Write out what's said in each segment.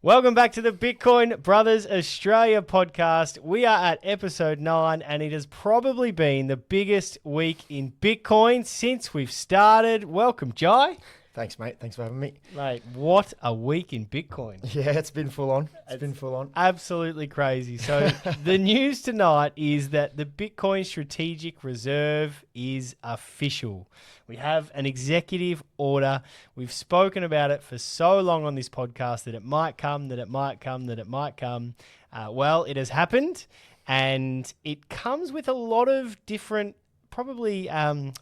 Welcome back to the Bitcoin Brothers Australia podcast. We are at episode 9 and it has probably been the biggest week in Bitcoin since we've started. Welcome, Jai. Thanks, mate. Thanks for having me. Mate, what a week in Bitcoin. Yeah, it's been full on. It's been full on. Absolutely crazy. So the news tonight is that the Bitcoin Strategic Reserve is official. We have an executive order. We've spoken about it for so long on this podcast that it might come, that it might come, that it might come. Well, it has happened, and it comes with a lot of different probably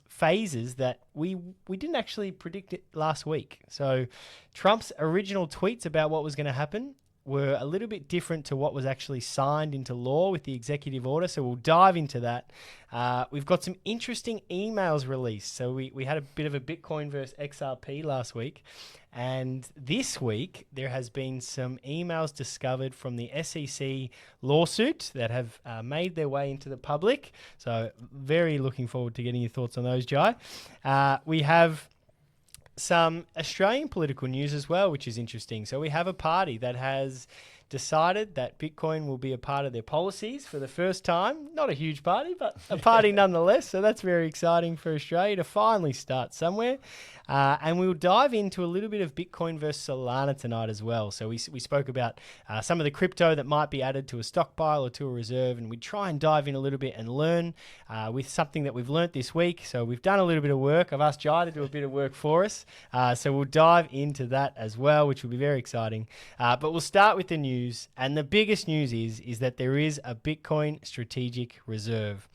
phases that we didn't actually predict it last week. So Trump's original tweets about what was going to happen were a little bit different to what was actually signed into law with the executive order. So we'll dive into that. We've got some interesting emails released. So we had a bit of a Bitcoin versus XRP last week. And this week, there has been some emails discovered from the SEC lawsuit that have made their way into the public. So very looking forward to getting your thoughts on those, Jai. We have some Australian political news as well, which is interesting. So we have a party that has decided that Bitcoin will be a part of their policies for the first time. Not a huge party, but a party nonetheless. So that's very exciting for Australia to finally start somewhere. And we'll dive into a little bit of Bitcoin versus Solana tonight as well. So we spoke about some of the crypto that might be added to a stockpile or to a reserve, and we try and dive in a little bit and learn with something that we've learnt this week. So we've done a little bit of work. I've asked Jai to do a bit of work for us. So we'll dive into that as well, which will be very exciting. But we'll start with the news. And the biggest news is that there is a Bitcoin Strategic Reserve.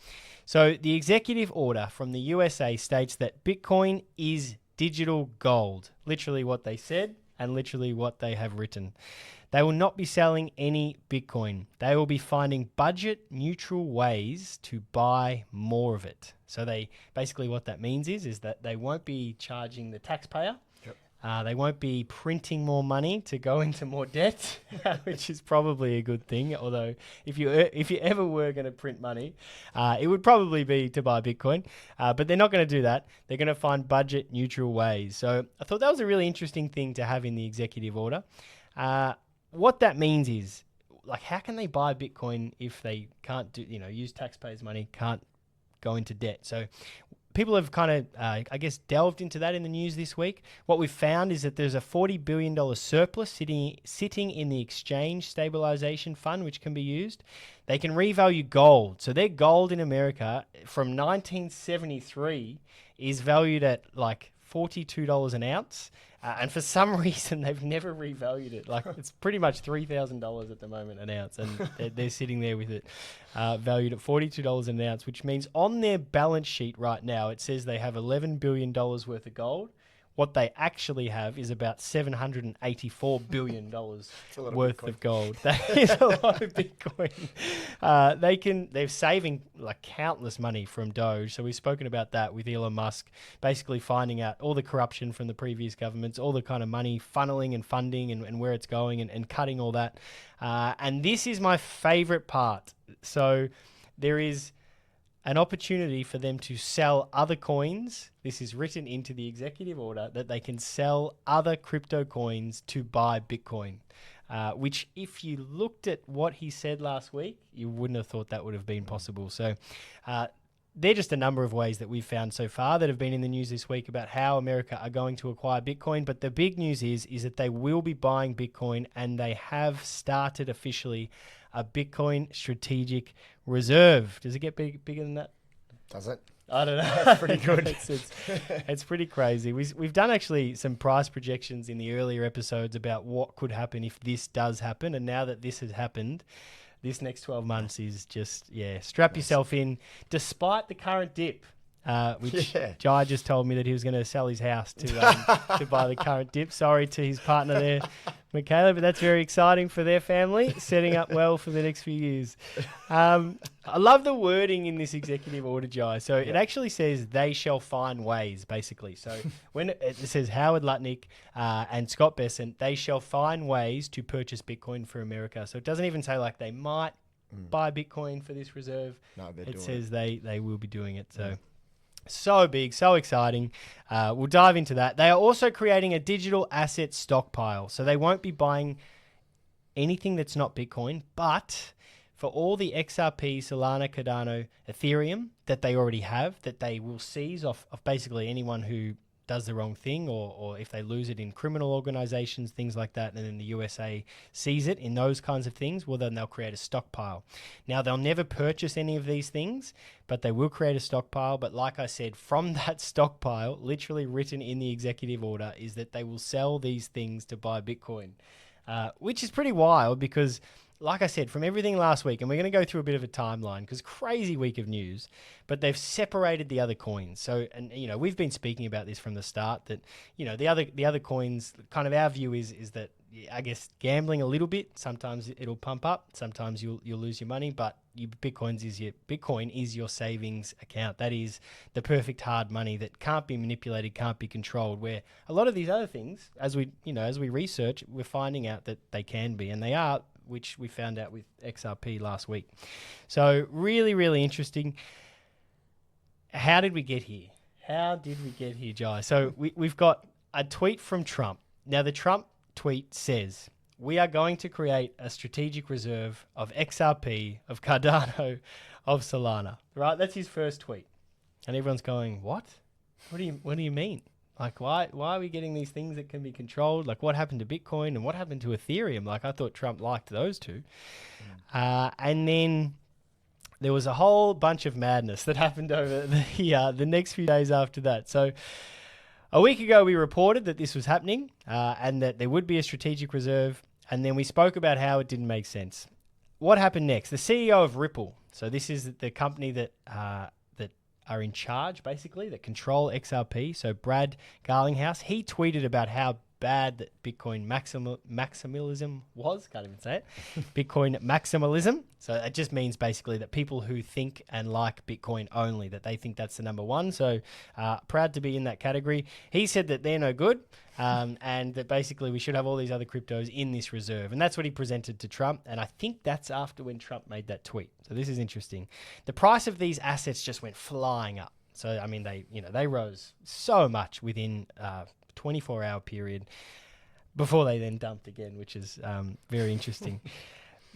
So the executive order from the USA states that Bitcoin is digital gold. Literally what they said and literally what they have written. They will not be selling any Bitcoin. They will be finding budget neutral ways to buy more of it. So they basically what that means is that they won't be charging the taxpayer. They won't be printing more money to go into more debt, which is probably a good thing. Although if you ever were going to print money, it would probably be to buy Bitcoin. But they're not going to do that. They're going to find budget neutral ways. So I thought that was a really interesting thing to have in the executive order. What that means is, like, how can they buy Bitcoin if they can't use taxpayers' money, can't go into debt? So people have kind of, delved into that in the news this week. What we've found is that there's a $40 billion surplus sitting in the exchange stabilization fund, which can be used. They can revalue gold. So their gold in America from 1973 is valued at like $42 an ounce. And for some reason, they've never revalued it. Like, it's pretty much $3,000 at the moment an ounce. And they're sitting there with it valued at $42 an ounce, which means on their balance sheet right now, it says they have $11 billion worth of gold. What they actually have is about $784 billion worth of gold. That is a lot of Bitcoin. They're saving like countless money from Doge. So we've spoken about that with Elon Musk, basically finding out all the corruption from the previous governments, all the kind of money funneling and funding and where it's going and cutting all that. And this is my favorite part. So there is an opportunity for them to sell other coins. This is written into the executive order that they can sell other crypto coins to buy Bitcoin, which if you looked at what he said last week, you wouldn't have thought that would have been possible. So they're just a number of ways that we've found so far that have been in the news this week about how America are going to acquire Bitcoin. But the big news is that they will be buying Bitcoin, and they have started officially a Bitcoin Strategic Reserve. Does it get bigger than that? Does it? I don't know. That's pretty good. It's pretty crazy. We've done actually some price projections in the earlier episodes about what could happen if this does happen. And now that this has happened, this next 12 months is just, strap yourself in. Despite the current dip, which Jai just told me that he was going to sell his house to buy the current dip. Sorry to his partner there, Michaela, but that's very exciting for their family, setting up well for the next few years. I love the wording in this executive order, Jai. So it actually says they shall find ways, basically. So when it says Howard Lutnick and Scott Bessent, they shall find ways to purchase Bitcoin for America. So it doesn't even say like they might buy Bitcoin for this reserve. No, it says they will be doing it. So So big, so exciting. We'll dive into that. They are also creating a digital asset stockpile. So they won't be buying anything that's not Bitcoin, but for all the XRP, Solana, Cardano, Ethereum that they already have, that they will seize off of basically anyone who does the wrong thing, or if they lose it in criminal organizations, things like that, and then the USA sees it in those kinds of things, well, then they'll create a stockpile. Now, they'll never purchase any of these things, but they will create a stockpile. But like I said, from that stockpile, literally written in the executive order, is that they will sell these things to buy Bitcoin, which is pretty wild because, like I said, from everything last week, and we're going to go through a bit of a timeline because crazy week of news, but they've separated the other coins. So, and we've been speaking about this from the start that, the other coins, kind of our view is that, I guess, gambling a little bit. Sometimes it'll pump up, sometimes you'll lose your money, but Bitcoin is your savings account. That is the perfect hard money that can't be manipulated, can't be controlled. Where a lot of these other things, as we research, we're finding out that they can be, and they are, which we found out with XRP last week. So really, really interesting. How did we get here? Jai? So we've got a tweet from Trump. Now, the Trump tweet says, "We are going to create a strategic reserve of XRP, of Cardano, of Solana." Right? That's his first tweet. And everyone's going, what? What do you mean? Like, why are we getting these things that can be controlled? Like, what happened to Bitcoin and what happened to Ethereum? Like, I thought Trump liked those two. And then there was a whole bunch of madness that happened over the next few days after that. So a week ago, we reported that this was happening and that there would be a strategic reserve. And then we spoke about how it didn't make sense. What happened next? The CEO of Ripple. So this is the company that are in charge, basically, that control XRP. So Brad Garlinghouse, he tweeted about how bad that Bitcoin maximalism was. Can't even say it. Bitcoin maximalism. So it just means basically that people who think and like Bitcoin only, that they think that's the number one. So proud to be in that category. He said that they're no good and that basically we should have all these other cryptos in this reserve. And that's what he presented to Trump. And I think that's after when Trump made that tweet. So this is interesting. The price of these assets just went flying up. So, I mean, they rose so much within 24-hour period before they then dumped again, which is very interesting.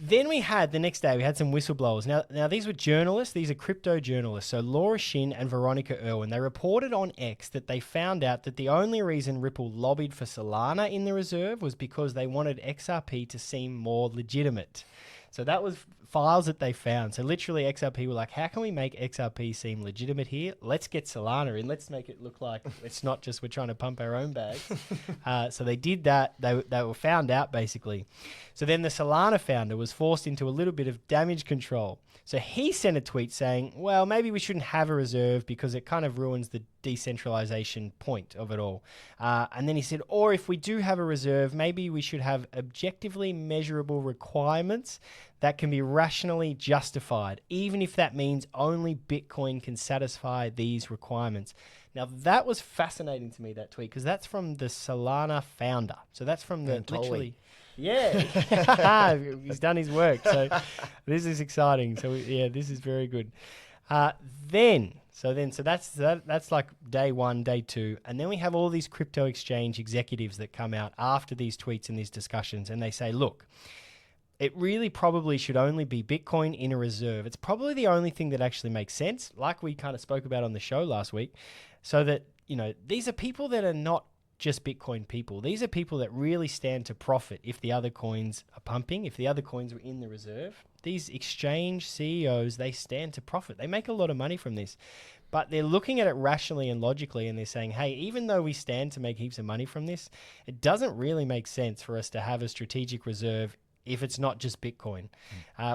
Then the next day, we had some whistleblowers. Now these were journalists. These are crypto journalists. So Laura Shin and Veronica Irwin, they reported on X that they found out that the only reason Ripple lobbied for Solana in the reserve was because they wanted XRP to seem more legitimate. So that was files that they found. So literally XRP were like, how can we make XRP seem legitimate here? Let's get Solana in. Let's make it look like it's not just we're trying to pump our own bags. So they did that. They were found out, basically. So then the Solana founder was forced into a little bit of damage control. So he sent a tweet saying, well, maybe we shouldn't have a reserve because it kind of ruins the decentralization point of it all. And then he said, or if we do have a reserve, maybe we should have objectively measurable requirements that can be rationally justified, even if that means only Bitcoin can satisfy these requirements. Now, that was fascinating to me, that tweet, because that's from the Solana founder. So that's from the literally... Yeah, he's done his work. So this is exciting. So yeah, this is very good. So that's like day one, day two. And then we have all these crypto exchange executives that come out after these tweets and these discussions. And they say, look, it really probably should only be Bitcoin in a reserve. It's probably the only thing that actually makes sense, like we kind of spoke about on the show last week. So that, these are people that are not just Bitcoin people. These are people that really stand to profit if the other coins are pumping, if the other coins were in the reserve. These exchange CEOs, they stand to profit. They make a lot of money from this. But they're looking at it rationally and logically, and they're saying, hey, even though we stand to make heaps of money from this, it doesn't really make sense for us to have a strategic reserve if it's not just Bitcoin,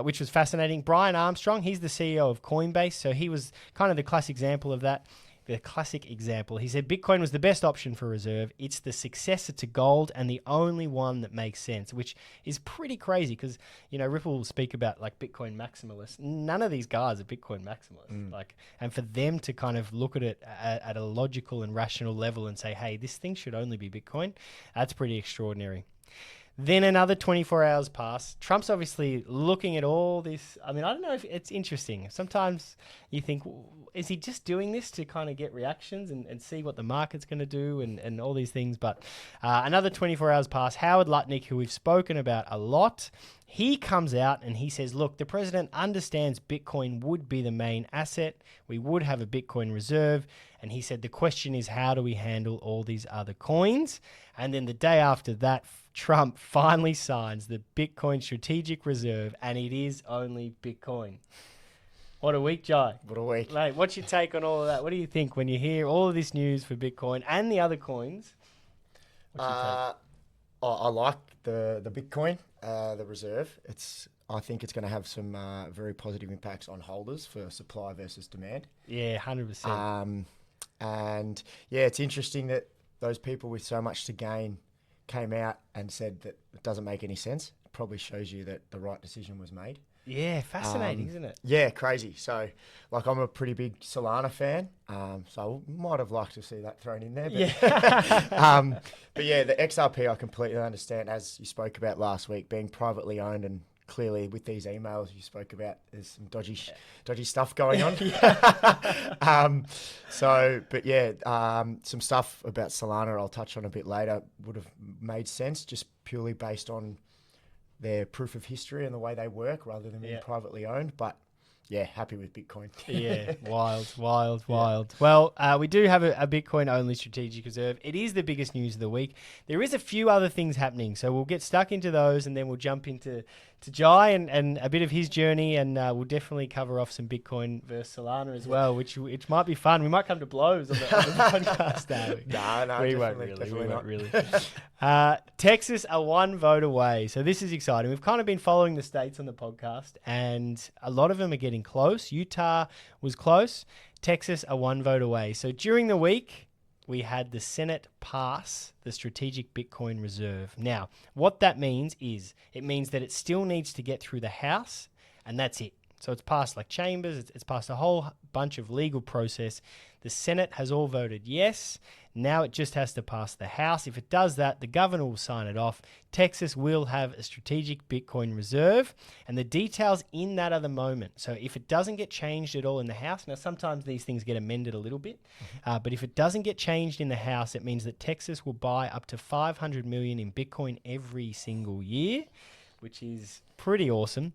which was fascinating. Brian Armstrong, he's the CEO of Coinbase, so he was kind of the classic example of that. The classic example. He said Bitcoin was the best option for reserve. It's the successor to gold and the only one that makes sense, which is pretty crazy because, Ripple will speak about like Bitcoin maximalists. None of these guys are Bitcoin maximalists. And for them to kind of look at it at a logical and rational level and say, hey, this thing should only be Bitcoin, that's pretty extraordinary. Then another 24 hours pass. Trump's obviously looking at all this. I mean, I don't know if it's interesting. Sometimes you think, is he just doing this to kind of get reactions and see what the market's going to do and all these things? But another 24 hours pass. Howard Lutnick, who we've spoken about a lot, he comes out and he says, look, the president understands Bitcoin would be the main asset. We would have a Bitcoin reserve. And he said, the question is, how do we handle all these other coins? And then the day after that, Trump finally signs the Bitcoin Strategic Reserve, and it is only Bitcoin. What a week, Jai. What a week. Mate, what's your take on all of that? What do you think when you hear all of this news for Bitcoin and the other coins? What's your take? I like the Bitcoin, the reserve. I think it's going to have some very positive impacts on holders for supply versus demand. Yeah, 100%. And yeah, it's interesting that those people with so much to gain came out and said that it doesn't make any sense. It probably shows you that the right decision was made. Yeah, fascinating, isn't it? Yeah, crazy. So, like, I'm a pretty big Solana fan, so I might have liked to see that thrown in there. But Yeah. but yeah, the XRP I completely understand, as you spoke about last week, being privately owned, and clearly with these emails you spoke about, there's some dodgy stuff going on. But yeah, some stuff about Solana I'll touch on a bit later would have made sense just purely based on their proof of history and the way they work rather than being privately owned. But yeah, happy with Bitcoin. Yeah, wild. Well, we do have a Bitcoin only strategic reserve. It is the biggest news of the week. There is a few other things happening, so we'll get stuck into those and then we'll jump into Jai and a bit of his journey, and we'll definitely cover off some Bitcoin versus Solana as well, which might be fun. We might come to blows on the podcast now. No, we won't really. Texas are one vote away, so this is exciting. We've kind of been following the states on the podcast, and a lot of them are getting close. Utah was close. Texas are one vote away. So during the week, we had the Senate pass the Strategic Bitcoin Reserve. Now, what that means is it means that it still needs to get through the House, and that's it. So it's passed like chambers. It's passed a whole bunch of legal process. The Senate has all voted yes. Now it just has to pass the House. If it does that, the governor will sign it off. Texas will have a strategic Bitcoin reserve, and the details in that are the moment. So if it doesn't get changed at all in the House, now sometimes these things get amended a little bit, but if it doesn't get changed in the House, it means that Texas will buy up to 500 million in Bitcoin every single year, which is pretty awesome.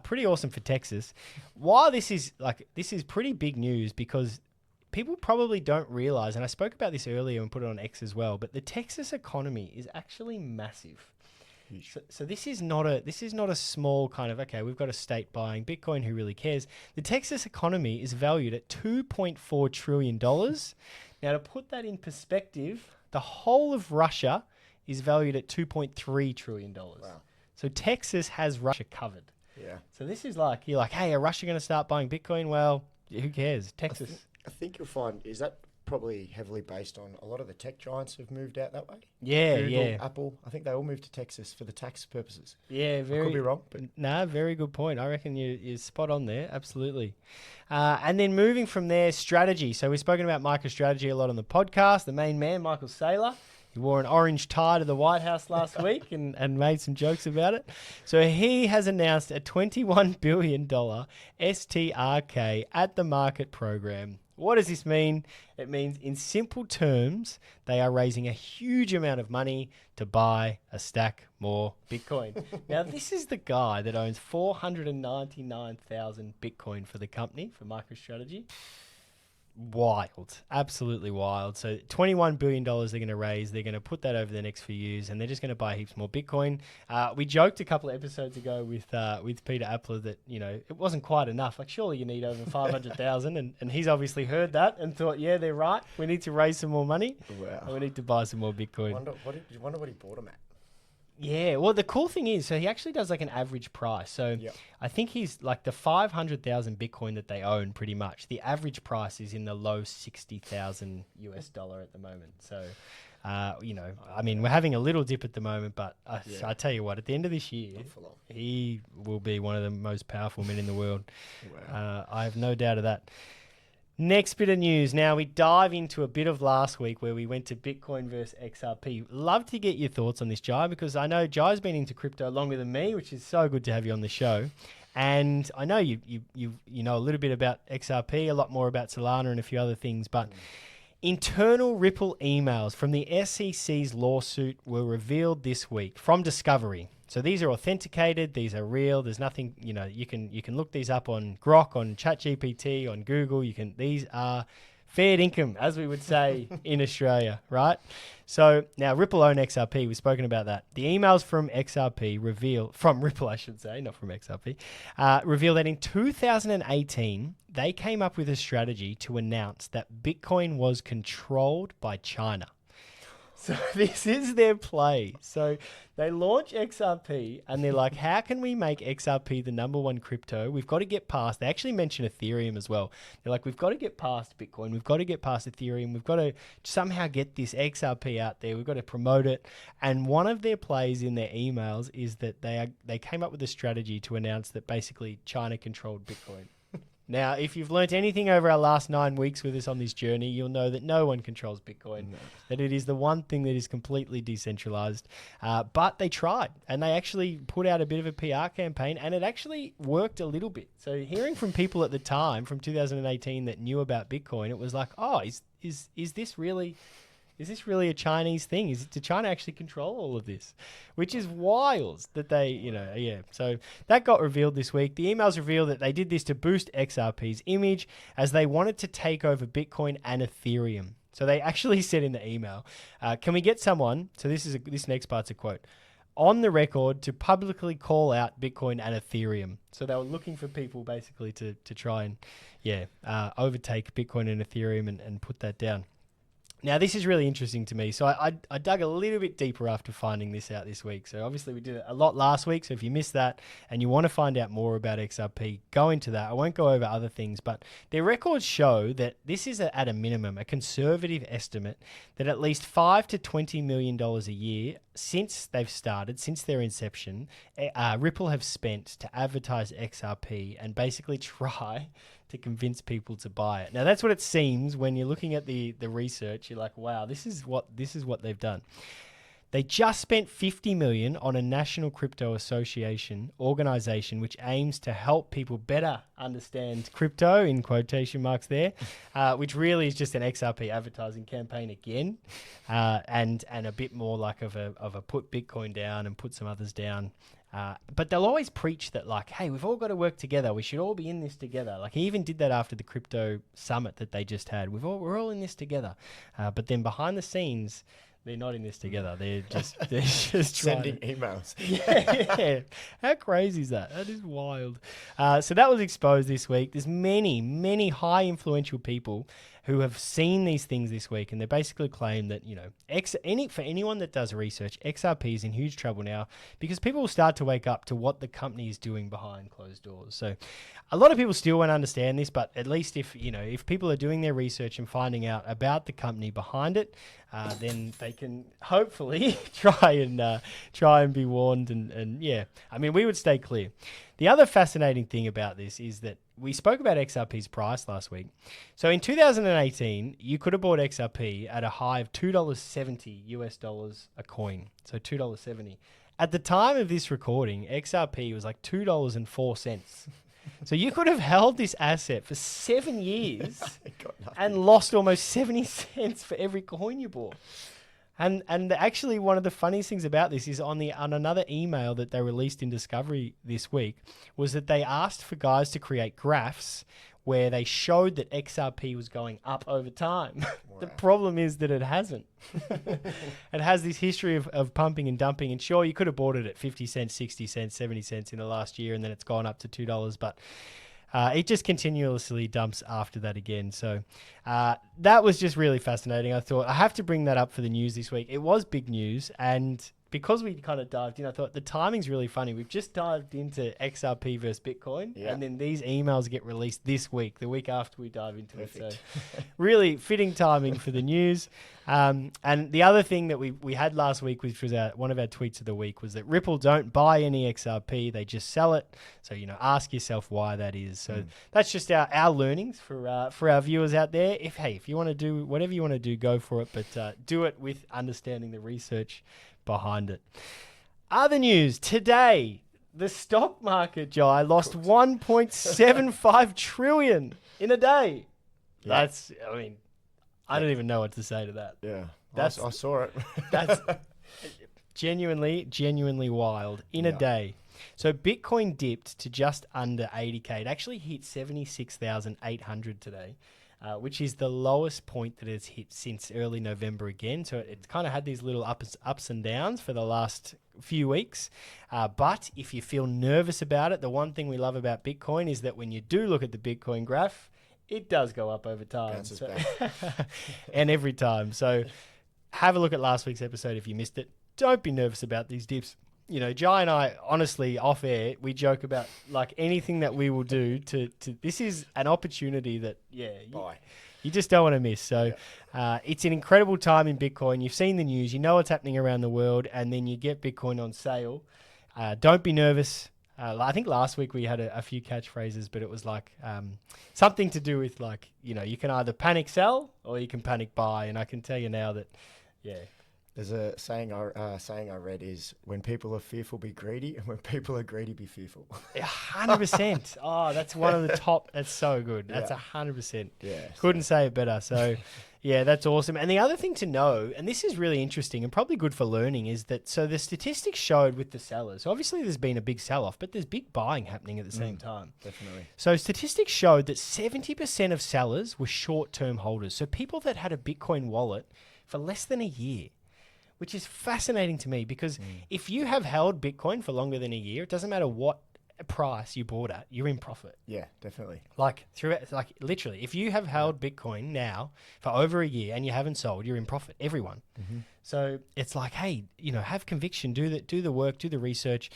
Pretty awesome for Texas. While this is pretty big news, because people probably don't realize, and I spoke about this earlier and put it on X as well, but the Texas economy is actually massive. So this is not a small kind of, okay, we've got a state buying Bitcoin, who really cares? The Texas economy is valued at $2.4 trillion. Now, to put that in perspective, the whole of Russia is valued at $2.3 trillion. Wow. So Texas has Russia covered. Yeah. So this is like, you're like, hey, are Russia going to start buying Bitcoin? Well, who cares? Texas. I think you'll find, is that probably heavily based on a lot of the tech giants have moved out that way? Yeah, Google, Apple, I think they all moved to Texas for the tax purposes. Yeah, I could be wrong, but very good point. I reckon you're spot on there. Absolutely. And then moving from there, strategy. So we've spoken about MicroStrategy a lot on the podcast. The main man, Michael Saylor, he wore an orange tie to the White House last week and made some jokes about it. So he has announced a $21 billion STRK at the market program. What does this mean? It means, in simple terms, they are raising a huge amount of money to buy a stack more Bitcoin. Now, this is the guy that owns 499,000 Bitcoin for the company, for MicroStrategy. Wild, absolutely wild. So $21 billion they're going to raise. They're going to put that over the next few years, and they're just going to buy heaps more Bitcoin. We joked a couple of episodes ago with Peter Appler that, you know, it wasn't quite enough. Like, surely you need over 500,000, and he's obviously heard that and thought, yeah, they're right. We need to raise some more money. Wow. And we need to buy some more Bitcoin. Wonder what he bought them at. Yeah, well, the cool thing is, so he actually does like an average price. So I think he's like the 500,000 Bitcoin that they own, pretty much. The average price is in the low 60,000 US dollar at the moment. So, you know, I mean, we're having a little dip at the moment, but I tell you what, at the end of this year, he will be one of the most powerful men in the world. Wow. I have no doubt of that. Next bit of news. Now we dive into a bit of last week where we went to Bitcoin versus XRP. Love to get your thoughts on this, Jai, because I know Jai's been into crypto longer than me, which is so good to have you on the show. And I know you know a little bit about XRP, a lot more about Solana and a few other things, but internal Ripple emails from the SEC's lawsuit were revealed this week from Discovery. So these are authenticated, these are real. There's nothing, you can look these up on Grok, on ChatGPT, on Google. These are fair income, as we would say in Australia, right? So now Ripple own XRP. We've spoken about that. The emails from from Ripple, I should say, not from XRP, reveal that in 2018, they came up with a strategy to announce that Bitcoin was controlled by China. So this is their play. So they launch XRP and they're like, how can we make XRP the number one crypto? We've got to get past, they actually mention Ethereum as well. They're like, we've got to get past Bitcoin. We've got to get past Ethereum. We've got to somehow get this XRP out there. We've got to promote it. And one of their plays in their emails is that they came up with a strategy to announce that basically China controlled Bitcoin. Now, if you've learnt anything over our last 9 weeks with us on this journey, you'll know that no one controls Bitcoin, that it is the one thing that is completely decentralized. But they tried, and they actually put out a bit of a PR campaign, and it actually worked a little bit. So hearing from people at the time, from 2018, that knew about Bitcoin, it was like, oh, is this really... Is this really a Chinese thing? Did China actually control all of this? Which is wild that they, yeah. So that got revealed this week. The emails reveal that they did this to boost XRP's image as they wanted to take over Bitcoin and Ethereum. So they actually said in the email, can we get someone, so this next part's a quote, on the record to publicly call out Bitcoin and Ethereum. So they were looking for people basically to try and, overtake Bitcoin and Ethereum and put that down. Now, this is really interesting to me. So I dug a little bit deeper after finding this out this week. So obviously we did a lot last week. So if you missed that and you want to find out more about XRP, go into that. I won't go over other things, but their records show that this is at a minimum, a conservative estimate that at least $5 to $20 million a year since they've started, since their inception, Ripple have spent to advertise XRP and basically try to convince people to buy it. Now that's what it seems when you're looking at the research. You're like, wow, this is what they've done. They just spent $50 million on a national crypto association organization which aims to help people better understand crypto, in quotation marks there, which really is just an XRP advertising campaign again, and a bit more like of a put Bitcoin down and put some others down. But they'll always preach that, like, hey, we've all got to work together. We should all be in this together. Like, he even did that after the crypto summit that they just had. We're all in this together. But then behind the scenes, they're not in this together. They're just sending emails. Yeah. How crazy is that? That is wild. So that was exposed this week. There's many high influential people who have seen these things this week, and they basically claim that, for anyone that does research, XRP is in huge trouble now because people will start to wake up to what the company is doing behind closed doors. So a lot of people still won't understand this, but at least if people are doing their research and finding out about the company behind it, then they can hopefully try and be warned. And yeah, I mean, we would stay clear. The other fascinating thing about this is that we spoke about XRP's price last week. So in 2018, you could have bought XRP at a high of $2.70 US a coin. So $2.70. At the time of this recording, XRP was like $2.04. So you could have held this asset for 7 years and lost almost 70 cents for every coin you bought. And actually, one of the funniest things about this is on another email that they released in Discovery this week was that they asked for guys to create graphs where they showed that XRP was going up over time. Wow. The problem is that it hasn't. It has this history of pumping and dumping. And sure, you could have bought it at 50 cents, 60 cents, 70 cents in the last year, and then it's gone up to $2. But it just continuously dumps after that again. So that was just really fascinating. I thought I have to bring that up for the news this week. It was big news, and because we kind of dived in, I thought the timing's really funny. We've just dived into XRP versus Bitcoin, and then these emails get released this week, the week after we dive into it. So really fitting timing for the news. And the other thing that we had last week, which was one of our tweets of the week, was that Ripple don't buy any XRP, they just sell it. So, ask yourself why that is. So that's just our learnings for our viewers out there. If you want to do whatever you want to do, go for it, but do it with understanding the research behind it. Other news today, the stock market, Jai, lost 1.75 trillion in a day. Yeah. I don't even know what to say to that. Yeah, I saw it. That's genuinely wild in a day. So Bitcoin dipped to just under 80K. It actually hit 76,800 today, which is the lowest point that it's hit since early November again. So it's kind of had these little ups and downs for the last few weeks. But if you feel nervous about it, the one thing we love about Bitcoin is that when you do look at the Bitcoin graph, it does go up over time. And every time. So have a look at last week's episode if you missed it. Don't be nervous about these dips. Jai and I, honestly, off air, we joke about like anything that we will do to this is an opportunity that, you just don't want to miss. So it's an incredible time in Bitcoin. You've seen the news, you know what's happening around the world, and then you get Bitcoin on sale. Don't be nervous. I think last week we had a few catchphrases, but it was like something to do with like, you can either panic sell or you can panic buy. And I can tell you now that, there's a saying I read is when people are fearful, be greedy, and when people are greedy, be fearful. 100%. Oh, that's one of the top. That's so good. That's 100%. Yeah. Couldn't say it better. So, yeah, that's awesome. And the other thing to know, and this is really interesting and probably good for learning, is that so the statistics showed with the sellers. Obviously, there's been a big sell-off, but there's big buying happening at the same time. Definitely. So statistics showed that 70% of sellers were short-term holders. So people that had a Bitcoin wallet for less than a year. Which is fascinating to me because if you have held Bitcoin for longer than a year, it doesn't matter what price you bought at, you're in profit. Yeah, definitely. Literally, if you have held Bitcoin now for over a year and you haven't sold, you're in profit. Everyone. So it's like, hey, have conviction, do the work, do the research.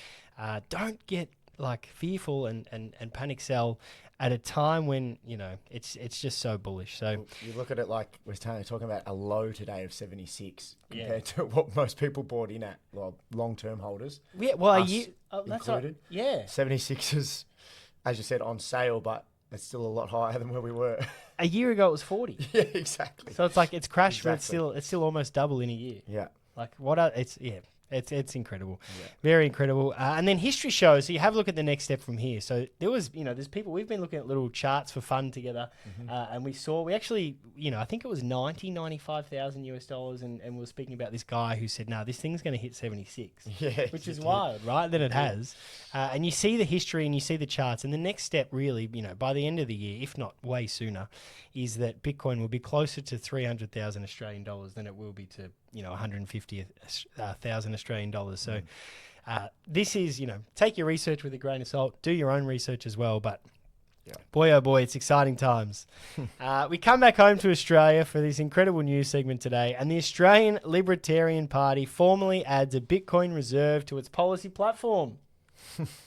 Don't get like fearful and panic sell at a time when it's just so bullish. So you look at it like we're talking about a low today of 76 compared to what most people bought in at, long-term holders. Yeah, well, a us year included. 76 is, as you said, on sale, but it's still a lot higher than where we were. A year ago it was 40. Yeah, exactly. So it's like it's crashed, but it's still almost double in a year. Yeah. Like It's incredible. Yeah. Very incredible. And then history shows, so you have a look at the next step from here. So there was, there's people, we've been looking at little charts for fun together. And we actually, I think it was $95,000 and we were speaking about this guy who said, no, this thing's going to hit 76. Yeah. Which is wild, right? That it has. And you see the history and you see the charts. And the next step really, by the end of the year, if not way sooner, is that Bitcoin will be closer to 300,000 Australian dollars than it will be to, 150,000 Australian dollars. So this is, take your research with a grain of salt, do your own research as well. But boy, oh boy, it's exciting times. We come back home to Australia for this incredible news segment today. And the Australian Libertarian Party formally adds a Bitcoin reserve to its policy platform.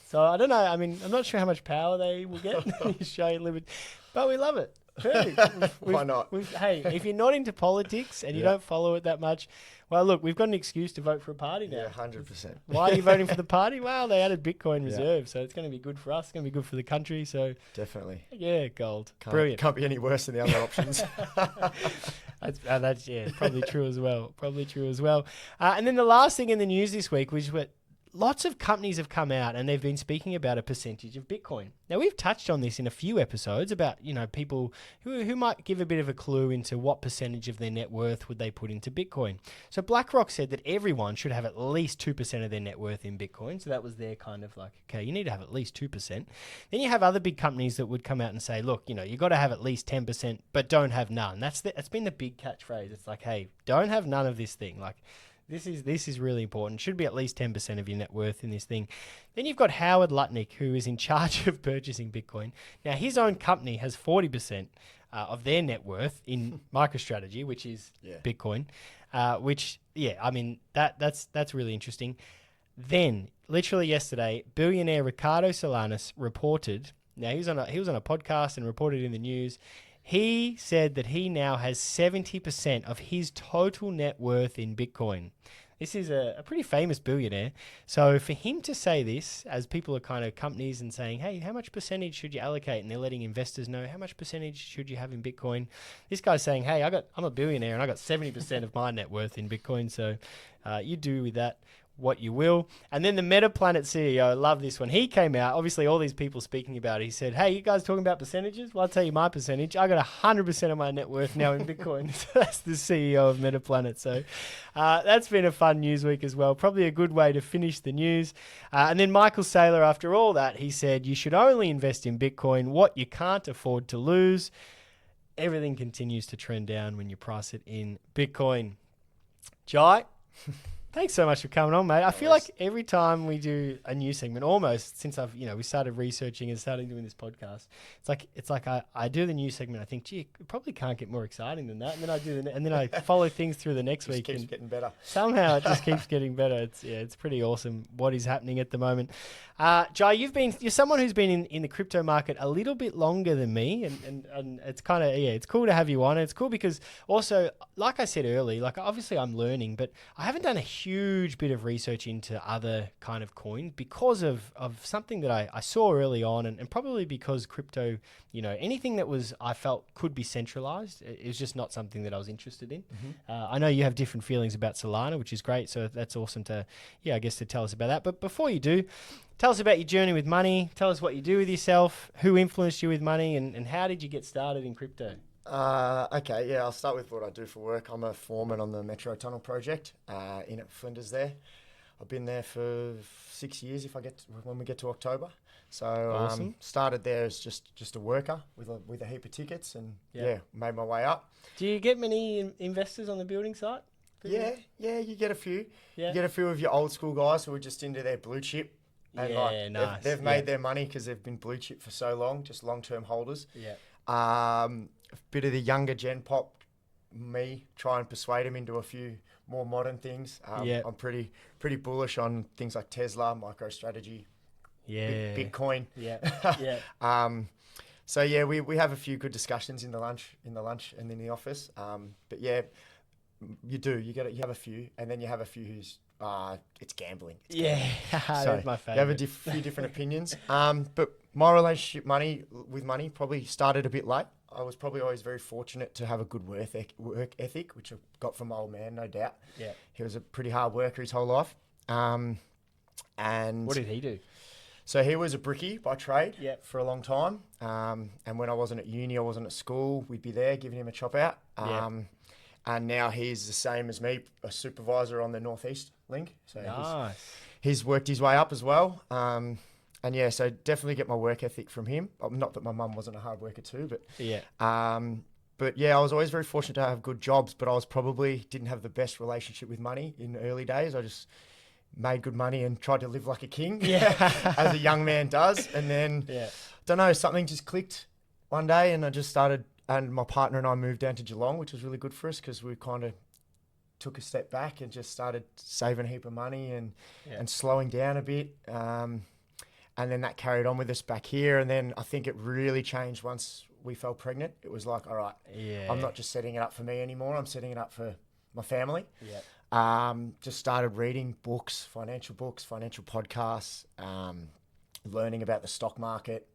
So I don't know. I mean, I'm not sure how much power they will get, the Australian Libertarian, but we love it. Why not? Hey, if you're not into politics and you don't follow it that much, well, look, we've got an excuse to vote for a party now. Yeah, 100%. Why are you voting for the party? Well, they added Bitcoin reserve, so it's going to be good for us. It's going to be good for the country. So definitely. Yeah, gold. Brilliant. Can't be any worse than the other options. That's probably true as well. And then the last thing in the news this week was what lots of companies have come out and they've been speaking about a percentage of Bitcoin. Now, we've touched on this in a few episodes about, people who might give a bit of a clue into what percentage of their net worth would they put into Bitcoin. So BlackRock said that everyone should have at least 2% of their net worth in Bitcoin. So that was their kind of like, okay, you need to have at least 2%. Then you have other big companies that would come out and say, look, you got to have at least 10%, but don't have none. That's been the big catchphrase. It's like, hey, don't have none of this thing. Like, This is really important. Should be at least 10% of your net worth in this thing. Then you've got Howard Lutnick, who is in charge of purchasing Bitcoin. Now, his own company has 40% of their net worth in MicroStrategy, which is Bitcoin. That's really interesting. Then, literally yesterday, billionaire Ricardo Solanas reported. Now, he was on a podcast and reported in the news. He said that he now has 70% of his total net worth in Bitcoin. This is a pretty famous billionaire. So for him to say this, as people are kind of companies and saying, hey, how much percentage should you allocate? And they're letting investors know, how much percentage should you have in Bitcoin? This guy's saying, hey, I'm a billionaire and I got 70% of my net worth in Bitcoin. So you do with that what you will. And then the MetaPlanet CEO, love this one. He came out, obviously all these people speaking about it. He said, hey, you guys talking about percentages? Well, I'll tell you my percentage. I got 100% of my net worth now in Bitcoin. So that's the CEO of MetaPlanet. So that's been a fun news week as well. Probably a good way to finish the news. And then Michael Saylor, after all that, he said, you should only invest in Bitcoin what you can't afford to lose. Everything continues to trend down when you price it in Bitcoin. Jai, thanks so much for coming on, mate. I feel like every time we do a new segment, almost since we started researching and started doing this podcast, it's like I do the new segment. I think, gee, it probably can't get more exciting than that. And then I follow things through the next week. Keeps getting better. Somehow it just keeps getting better. It's pretty awesome what is happening at the moment. Jai, you're someone who's been in the crypto market a little bit longer than me, and it's kind of it's cool to have you on. It's cool because also, like I said earlier, like obviously I'm learning, but I haven't done a huge bit of research into other kind of coins because of something that I saw early on, and probably because crypto, anything that I felt could be centralized, is just not something that I was interested in. Mm-hmm. I know you have different feelings about Solana, which is great. So that's awesome to tell us about that. But before you do, tell us about your journey with money. Tell us what you do with yourself, who influenced you with money, and how did you get started in crypto? Okay, yeah, I'll start with what I do for work. I'm a foreman on the Metro Tunnel project in at Flinders there. I've been there for 6 years when we get to October. So awesome. Started there as just a worker with a heap of tickets and made my way up. Do you get many investors on the building site? Yeah, you get a few. Yeah. You get a few of your old school guys who are just into their blue chip. And nice. They've made their money because they've been blue chip for so long, just long-term holders. Yeah. A bit of the younger gen pop, me try and persuade them into a few more modern things. I'm pretty bullish on things like Tesla, MicroStrategy, Bitcoin. So we have a few good discussions in the lunch and in the office. But yeah, you have a few, and then you have a few who's it's gambling. Gambling. That's my favorite. You have few different opinions. But my relationship with money probably started a bit late. I was probably always very fortunate to have a good work ethic, which I got from my old man, no doubt. Yeah. He was a pretty hard worker his whole life. And what did he do? So he was a brickie by trade for a long time. And when I wasn't at uni, I wasn't at school, we'd be there giving him a chop out. And now he's the same as me, a supervisor on the Northeast link. So nice. He's worked his way up as well. So definitely get my work ethic from him. Not that my mum wasn't a hard worker too, but I was always very fortunate to have good jobs, but I was probably didn't have the best relationship with money in the early days. I just made good money and tried to live like a king, as a young man does. And then, don't know, something just clicked one day, and I just started. And my partner and I moved down to Geelong, which was really good for us because we kind of took a step back and just started saving a heap of money and slowing down a bit. And then that carried on with us back here. And then I think it really changed once we fell pregnant. It was like, all right, I'm not just setting it up for me anymore. I'm setting it up for my family. Just started reading books, financial podcasts, learning about the stock market.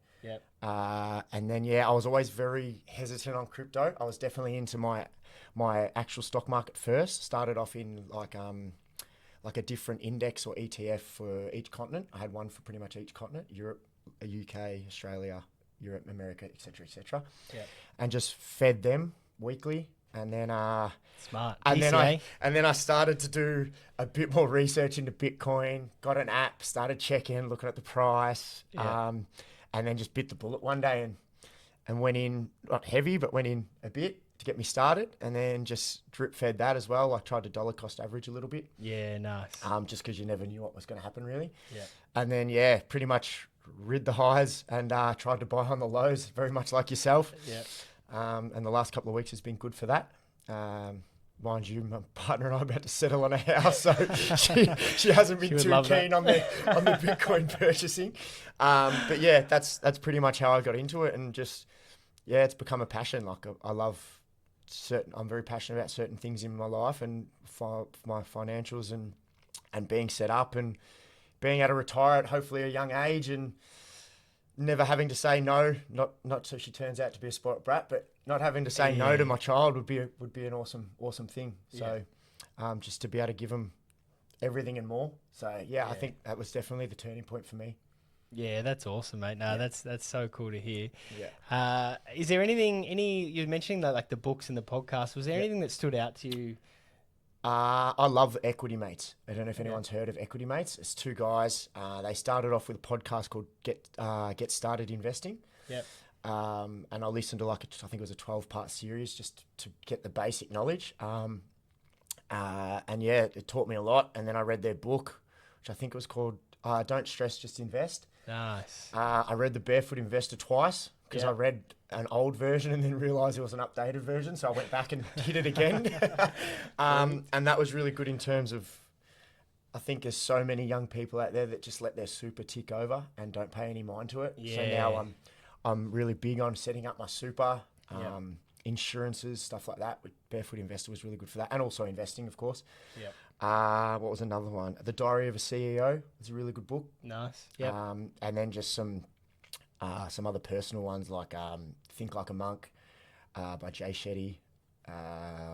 And then I was always very hesitant on crypto. I was definitely into my actual stock market first. Started off in like a different index or ETF for each continent. I had one for pretty much each continent: Europe, UK, Australia, Europe, America, etc., etc. And just fed them weekly. And then smart. And then I started to do a bit more research into Bitcoin. Got an app, started checking, looking at the price. And then just bit the bullet one day and went in, not heavy, but went in a bit to get me started, and then just drip fed that as well. I tried to dollar cost average a little bit. Yeah, nice. Just because you never knew what was going to happen really. And then pretty much rid the highs and tried to buy on the lows, very much like yourself. And the last couple of weeks has been good for that. Mind you, my partner and I are about to settle on a house, so she hasn't been too keen on the Bitcoin purchasing. But that's pretty much how I got into it, and just yeah, it's become a passion. Like I love I'm very passionate about certain things in my life and for my financials and being set up and being able to retire at hopefully a young age and never having to say no. Not so she turns out to be a spoiled brat, but not having to say no to my child would be an awesome thing. So, just to be able to give them everything and more. So yeah, I think that was definitely the turning point for me. Yeah, that's awesome, mate. No, that's so cool to hear. Yeah. Is there you mentioned that, like the books and the podcast, was there anything that stood out to you? I love Equity Mates. I don't know if anyone's heard of Equity Mates. It's two guys. They started off with a podcast called Get Started Investing. Yep. And I listened to I think it was a 12-part series just to get the basic knowledge. And yeah, it taught me a lot. And then I read their book, which I think was called Don't Stress, Just Invest. Nice. I read The Barefoot Investor twice because I read an old version and then realised it was an updated version. So I went back and did it again. And that was really good in terms of, I think there's so many young people out there that just let their super tick over and don't pay any mind to it. Yeah. So now I'm really big on setting up my super, insurances, stuff like that. Barefoot Investor was really good for that. And also investing, of course. Yeah. What was another one? The Diary of a CEO was a really good book. Nice. Yeah. And then just some other personal ones like Think Like a Monk by Jay Shetty.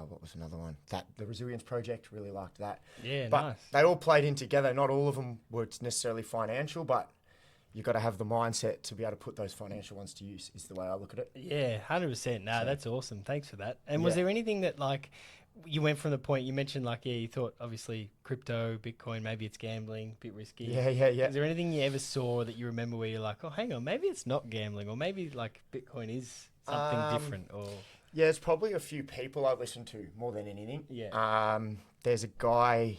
What was another one? The Resilience Project, really liked that. Yeah, but nice. They all played in together. Not all of them were necessarily financial, but you've got to have the mindset to be able to put those financial ones to use, is the way I look at it. Yeah, 100%. No, that's awesome. Thanks for that. And was there anything that, like, you went from the point you mentioned, like, you thought obviously crypto, Bitcoin, maybe it's gambling, a bit risky. Yeah. Is there anything you ever saw that you remember where you're like, oh, hang on, maybe it's not gambling, or maybe like Bitcoin is something different? Or yeah, there's probably a few people I listen to more than anything. Yeah. There's a guy,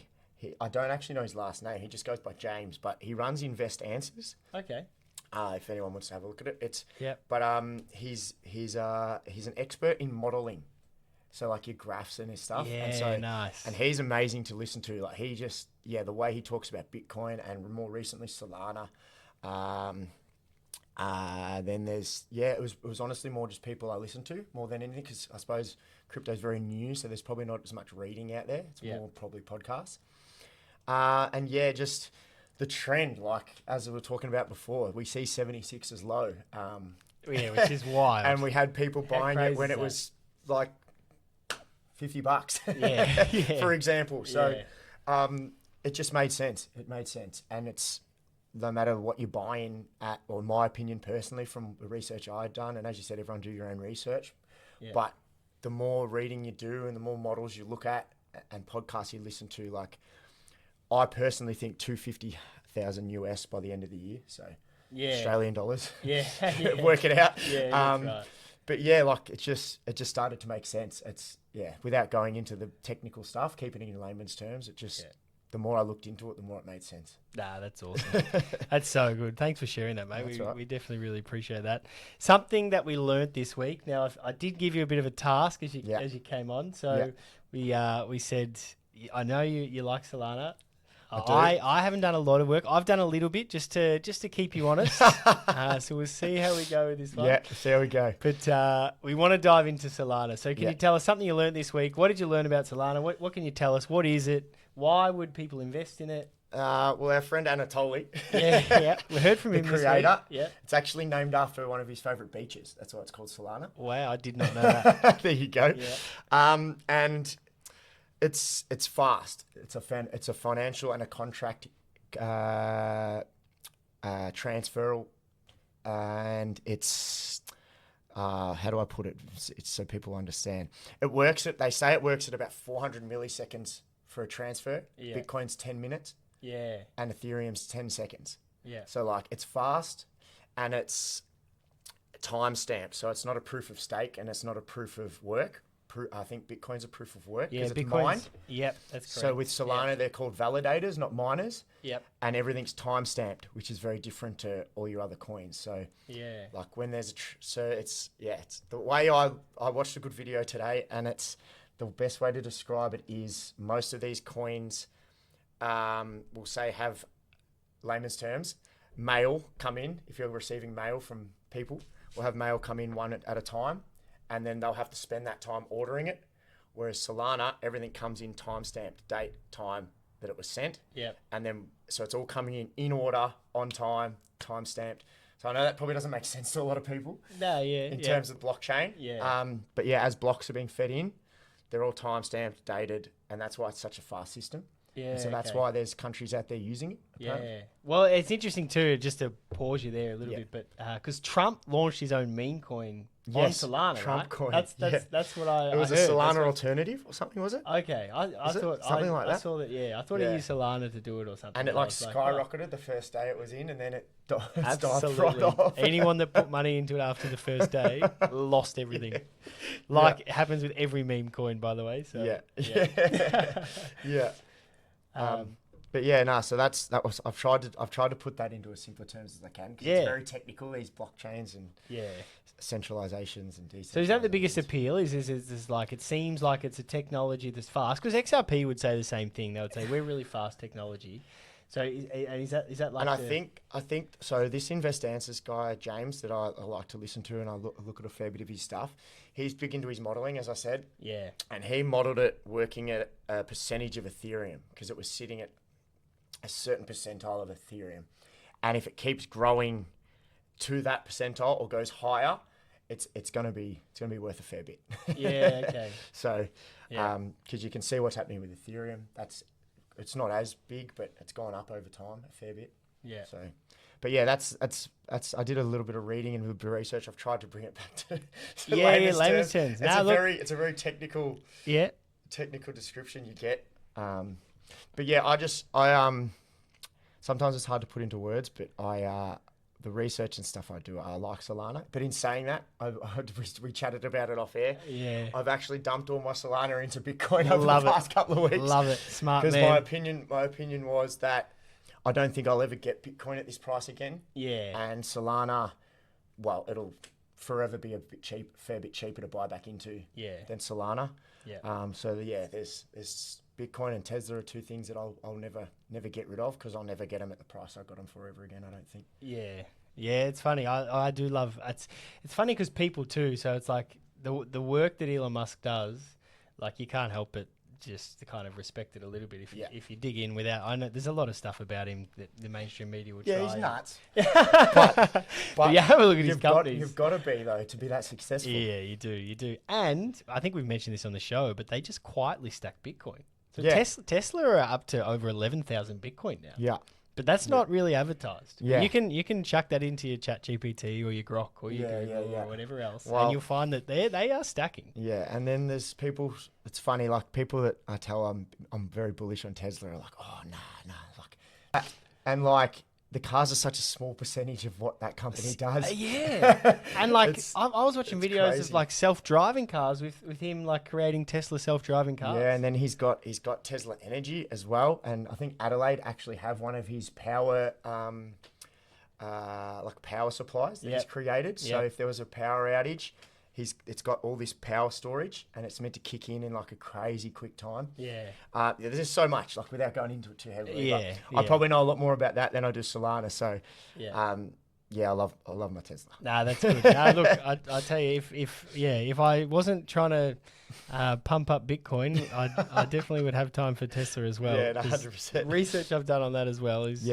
I don't actually know his last name. He just goes by James, but he runs Invest Answers. Okay. If anyone wants to have a look at it, But he's an expert in modeling. So like your graphs and his stuff. Yeah, and so, nice. And he's amazing to listen to. Like he just, the way he talks about Bitcoin and more recently Solana. Then there's, it was honestly more just people I listen to more than anything, because I suppose crypto is very new, so there's probably not as much reading out there. It's more probably podcasts. And just the trend, like as we were talking about before, we see 76 as low. Which is wild. And we had people buying it when it was like $50, for example. So it just made sense. It made sense. And it's no matter what you're buying at, or in my opinion personally, from the research I've done, and as you said, everyone do your own research. Yeah. But the more reading you do and the more models you look at and podcasts you listen to, like I personally think 250,000 US by the end of the year. So Australian dollars. Work it out. That's right. But like it just started to make sense. It's without going into the technical stuff, keeping it in layman's terms, it just the more I looked into it, the more it made sense. Nah, that's awesome. That's so good. Thanks for sharing that, mate. Right. We definitely really appreciate that. Something that we learnt this week. Now, I did give you a bit of a task as you came on. So we said, I know you like Solana. I haven't done a lot of work. I've done a little bit just to keep you honest. So we'll see how we go with this one. Yeah, see how we go. But we want to dive into Solana. So can you tell us something you learned this week? What did you learn about Solana? What can you tell us? What is it? Why would people invest in it? Well, our friend Anatoly, we heard from him, the creator. Yeah, it's actually named after one of his favourite beaches. That's why it's called Solana. Wow, I did not know that. There you go. Yeah. And it's fast. It's a financial and a contract transferal, and it's how do I put it? It's so people understand. They say it works at about 400 milliseconds for a transfer. Yeah. Bitcoin's 10 minutes. Yeah. And Ethereum's 10 seconds. Yeah. So like it's fast and it's time stamped. So it's not a proof of stake and it's not a proof of work. I think Bitcoin's a proof of work because it's mined. Yep, that's correct. So with Solana, they're called validators, not miners. Yep. And everything's time stamped, which is very different to all your other coins. So like when there's it's the way I watched a good video today, and it's the best way to describe it is most of these coins, we'll say have layman's terms, mail come in if you're receiving mail from people. will have mail come in one at a time, and then they'll have to spend that time ordering it. Whereas Solana, everything comes in time-stamped, date, time that it was sent. Yep. And then, so it's all coming in order, on time, time-stamped. So I know that probably doesn't make sense to a lot of people. No, yeah. In terms of blockchain. Yeah. But yeah, as blocks are being fed in, they're all time-stamped, dated, and that's why it's such a fast system. Yeah. And so that's why there's countries out there using it. Apparently. Yeah. Well, it's interesting too, just to pause you there a little bit, but because Trump launched his own meme coin on Solana, Trump right? coin. That's what I It was I a heard. Solana alternative or something, was it? Okay, I thought something like I that? saw that. Yeah, I thought he used Solana to do it or something. And it I like was skyrocketed the first day it was in, and then it died absolutely. right off. Anyone that put money into it after the first day lost everything. It happens with every meme coin, by the way. So yeah. But yeah, no. So that was. I've tried to put that into as simple terms as I can because it's very technical. These blockchains and centralizations and decentralizations. So is that the biggest appeal? Is like it seems like it's a technology that's fast? Because XRP would say the same thing. They would say we're really fast technology. So is that like? And I think so. This Invest Answers guy James that I like to listen to, and I look at a fair bit of his stuff. He's big into his modeling, as I said. Yeah. And he modeled it working at a percentage of Ethereum because it was sitting at a certain percentile of Ethereum, and if it keeps growing to that percentile or goes higher, it's gonna be worth a fair bit. Yeah. Okay. So, because you can see what's happening with Ethereum, it's not as big, but it's gone up over time a fair bit. Yeah. So, but yeah, that's. I did a little bit of reading and a bit of research. I've tried to bring it back to layman's terms. It's a very technical. Yeah. Technical description you get. But yeah, I sometimes it's hard to put into words, but the research and stuff I do, I like Solana. But in saying that, we chatted about it off air. Yeah. I've actually dumped all my Solana into Bitcoin over the past couple of weeks. Love it. Smart man. Because my opinion was that I don't think I'll ever get Bitcoin at this price again. Yeah. And Solana, well, it'll forever be a fair bit cheaper to buy back into than Solana. Yeah. So there's Bitcoin and Tesla are two things that I'll never get rid of because I'll never get them at the price I got them for ever again. I don't think. Yeah, it's funny. I do love it's funny because people too. So it's like the work that Elon Musk does, like you can't help but just to kind of respect it a little bit if you dig in without. I know there's a lot of stuff about him that the mainstream media would try. Yeah, he's nuts. but you have a look at his companies. You've got to be though to be that successful. Yeah, you do. And I think we've mentioned this on the show, but they just quietly stack Bitcoin. So Tesla are up to over 11,000 Bitcoin now. Yeah. But that's not really advertised. Yeah. You can chuck that into your ChatGPT or your Grok or your Google or whatever else, and you'll find that they are stacking. Yeah, and then there's people. It's funny, like people that I tell I'm very bullish on Tesla are like, oh nah, like, and like the cars are such a small percentage of what that company does. Yeah, and like I was watching videos crazy. of like self-driving cars with him like creating Tesla self-driving cars. Yeah, and then he's got Tesla Energy as well, and I think Adelaide actually have one of his power like power supplies that he's created. So if there was a power outage, it's got all this power storage and it's meant to kick in like a crazy quick time. Yeah. There's just so much, like without going into it too heavily. Yeah. I probably know a lot more about that than I do Solana. So yeah. I love my Tesla. Nah, that's good. Look, I tell you, if I wasn't trying to pump up Bitcoin, I definitely would have time for Tesla as well. Yeah, 100%. Research I've done on that as well is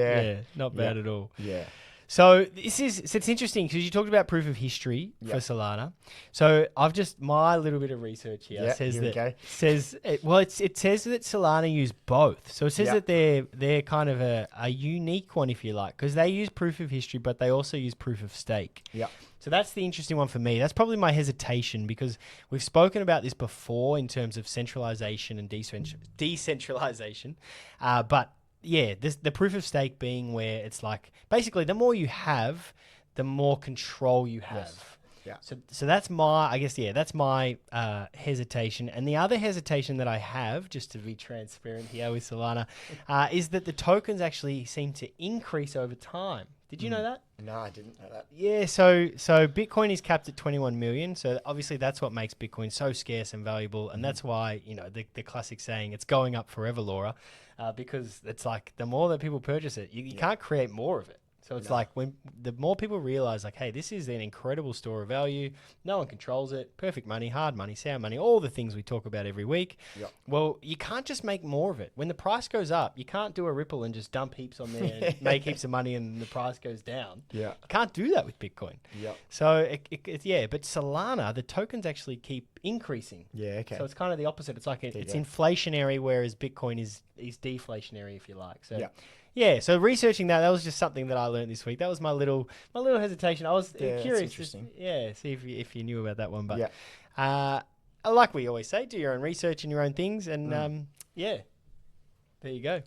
not bad at all. Yeah. So it's interesting because you talked about proof of history for Solana. So I've just my little bit of research here says it says that Solana use both. So it says that they're kind of a unique one, if you like, because they use proof of history, but they also use proof of stake. Yeah. So that's the interesting one for me. That's probably my hesitation because we've spoken about this before in terms of centralization and decentralization, but yeah, the proof of stake being where it's like basically the more you have, the more control you have. Yes. Yeah. So that's my that's my hesitation. And the other hesitation that I have, just to be transparent here with Solana, is that the tokens actually seem to increase over time. Did you know that? No, I didn't know that. Yeah, so Bitcoin is capped at 21 million. So obviously that's what makes Bitcoin so scarce and valuable. And that's why, the classic saying, it's going up forever, Laura, because it's like the more that people purchase it, you can't create more of it. So it's like when the more people realize, like, hey, this is an incredible store of value. No one controls it. Perfect money, hard money, sound money, all the things we talk about every week. Yep. Well, you can't just make more of it. When the price goes up, you can't do a Ripple and just dump heaps on there and make heaps of money and the price goes down. Yeah. You can't do that with Bitcoin. Yep. So, but Solana, the tokens actually keep increasing. Yeah, okay. So it's kind of the opposite. It's like it's inflationary, whereas Bitcoin is deflationary, if you like. So yeah. So researching that was just something that I learned this week. That was my little hesitation. I was curious. Interesting. See if you knew about that one. But like we always say, do your own research and your own things. And there you go.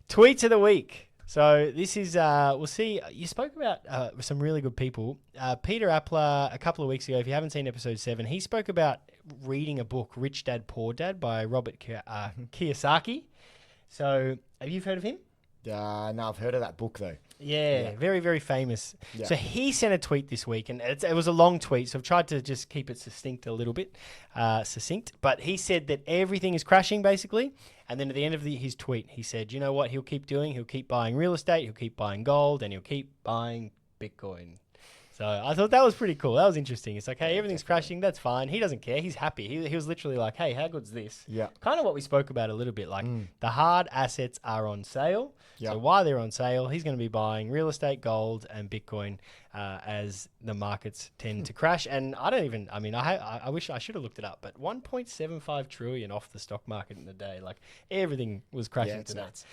Tweets of the week. So this is, we'll see, you spoke about some really good people. Peter Appler, a couple of weeks ago, if you haven't seen episode 7, he spoke about reading a book, Rich Dad, Poor Dad by Robert Kiyosaki. So have you heard of him? No, I've heard of that book though. Yeah, very, very famous. Yeah. So he sent a tweet this week, and it was a long tweet, so I've tried to just keep it succinct a little bit, but he said that everything is crashing, basically, and then at the end of his tweet, he said, you know what he'll keep doing? He'll keep buying real estate, he'll keep buying gold, and he'll keep buying Bitcoin. So I thought that was pretty cool. That was interesting. It's like, hey, everything's crashing. That's fine. He doesn't care. He's happy. He was literally like, hey, how good's this? Yeah. Kind of what we spoke about a little bit. Like the hard assets are on sale. Yep. So while they're on sale, he's going to be buying real estate, gold, and Bitcoin as the markets tend to crash. And I wish I should have looked it up, but 1.75 trillion off the stock market in a day. Like everything was crashing today. Nuts.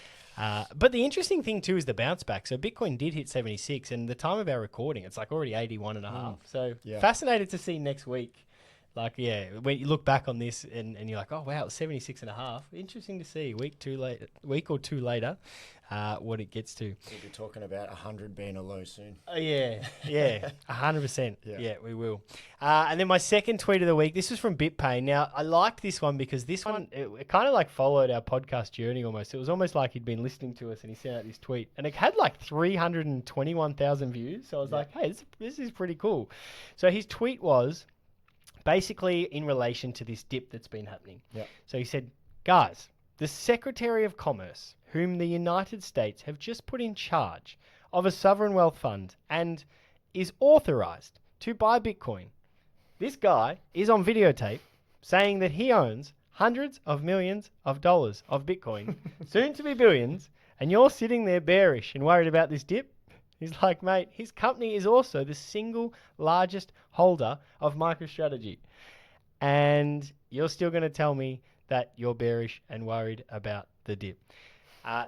But the interesting thing too is the bounce back. So Bitcoin did hit 76, and the time of our recording, it's like already 81 and a half. So fascinated to see next week. Like, when you look back on this and you're like, oh, wow, it's 76 and a half. Interesting to see week or two later what it gets to. We'll be talking about 100 being a low soon. 100%. Yeah, we will. And then my second tweet of the week, this was from BitPay. Now, I like this one because this one, it kind of like followed our podcast journey almost. It was almost like he'd been listening to us and he sent out this tweet. And it had like 321,000 views. So I was like, hey, this is pretty cool. So his tweet was basically in relation to this dip that's been happening. Yep. So he said, guys, the Secretary of Commerce, whom the United States have just put in charge of a sovereign wealth fund and is authorized to buy Bitcoin. This guy is on videotape saying that he owns hundreds of millions of dollars of Bitcoin, soon to be billions, and you're sitting there bearish and worried about this dip. He's like, mate, his company is also the single largest holder of MicroStrategy. And you're still going to tell me that you're bearish and worried about the dip.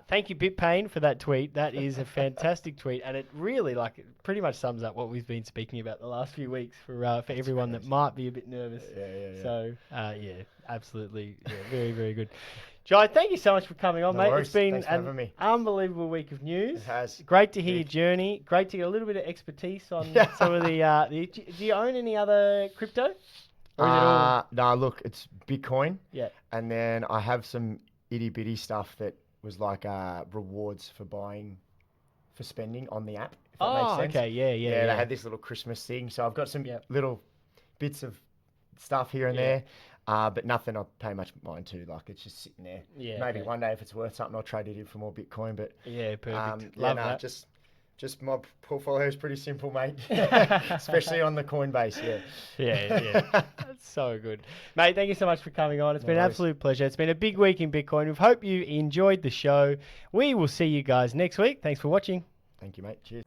Thank you, BitPain, for that tweet. That is a fantastic tweet. And it really, it pretty much sums up what we've been speaking about the last few weeks for everyone that might be a bit nervous. Yeah. So, absolutely. Yeah, very, very good. Jai, thank you so much for coming on, mate. Worries. It's been an unbelievable week of news. It has. Great to hear your journey. Great to get a little bit of expertise on some of the... Do you own any other crypto? Or is it all... No, look, it's Bitcoin. Yeah. And then I have some itty-bitty stuff that was like rewards for spending on the app, if that makes sense. Okay, yeah. They had this little Christmas thing. So I've got some little bits of stuff here and there. But nothing I pay much mind to. Like, it's just sitting there. Yeah. Maybe one day if it's worth something, I'll trade it in for more Bitcoin. But perfect. Love that. Just my portfolio is pretty simple, mate. Especially on the Coinbase. Yeah. That's so good, mate. Thank you so much for coming on. It's been an absolute pleasure. It's been a big week in Bitcoin. We hope you enjoyed the show. We will see you guys next week. Thanks for watching. Thank you, mate. Cheers.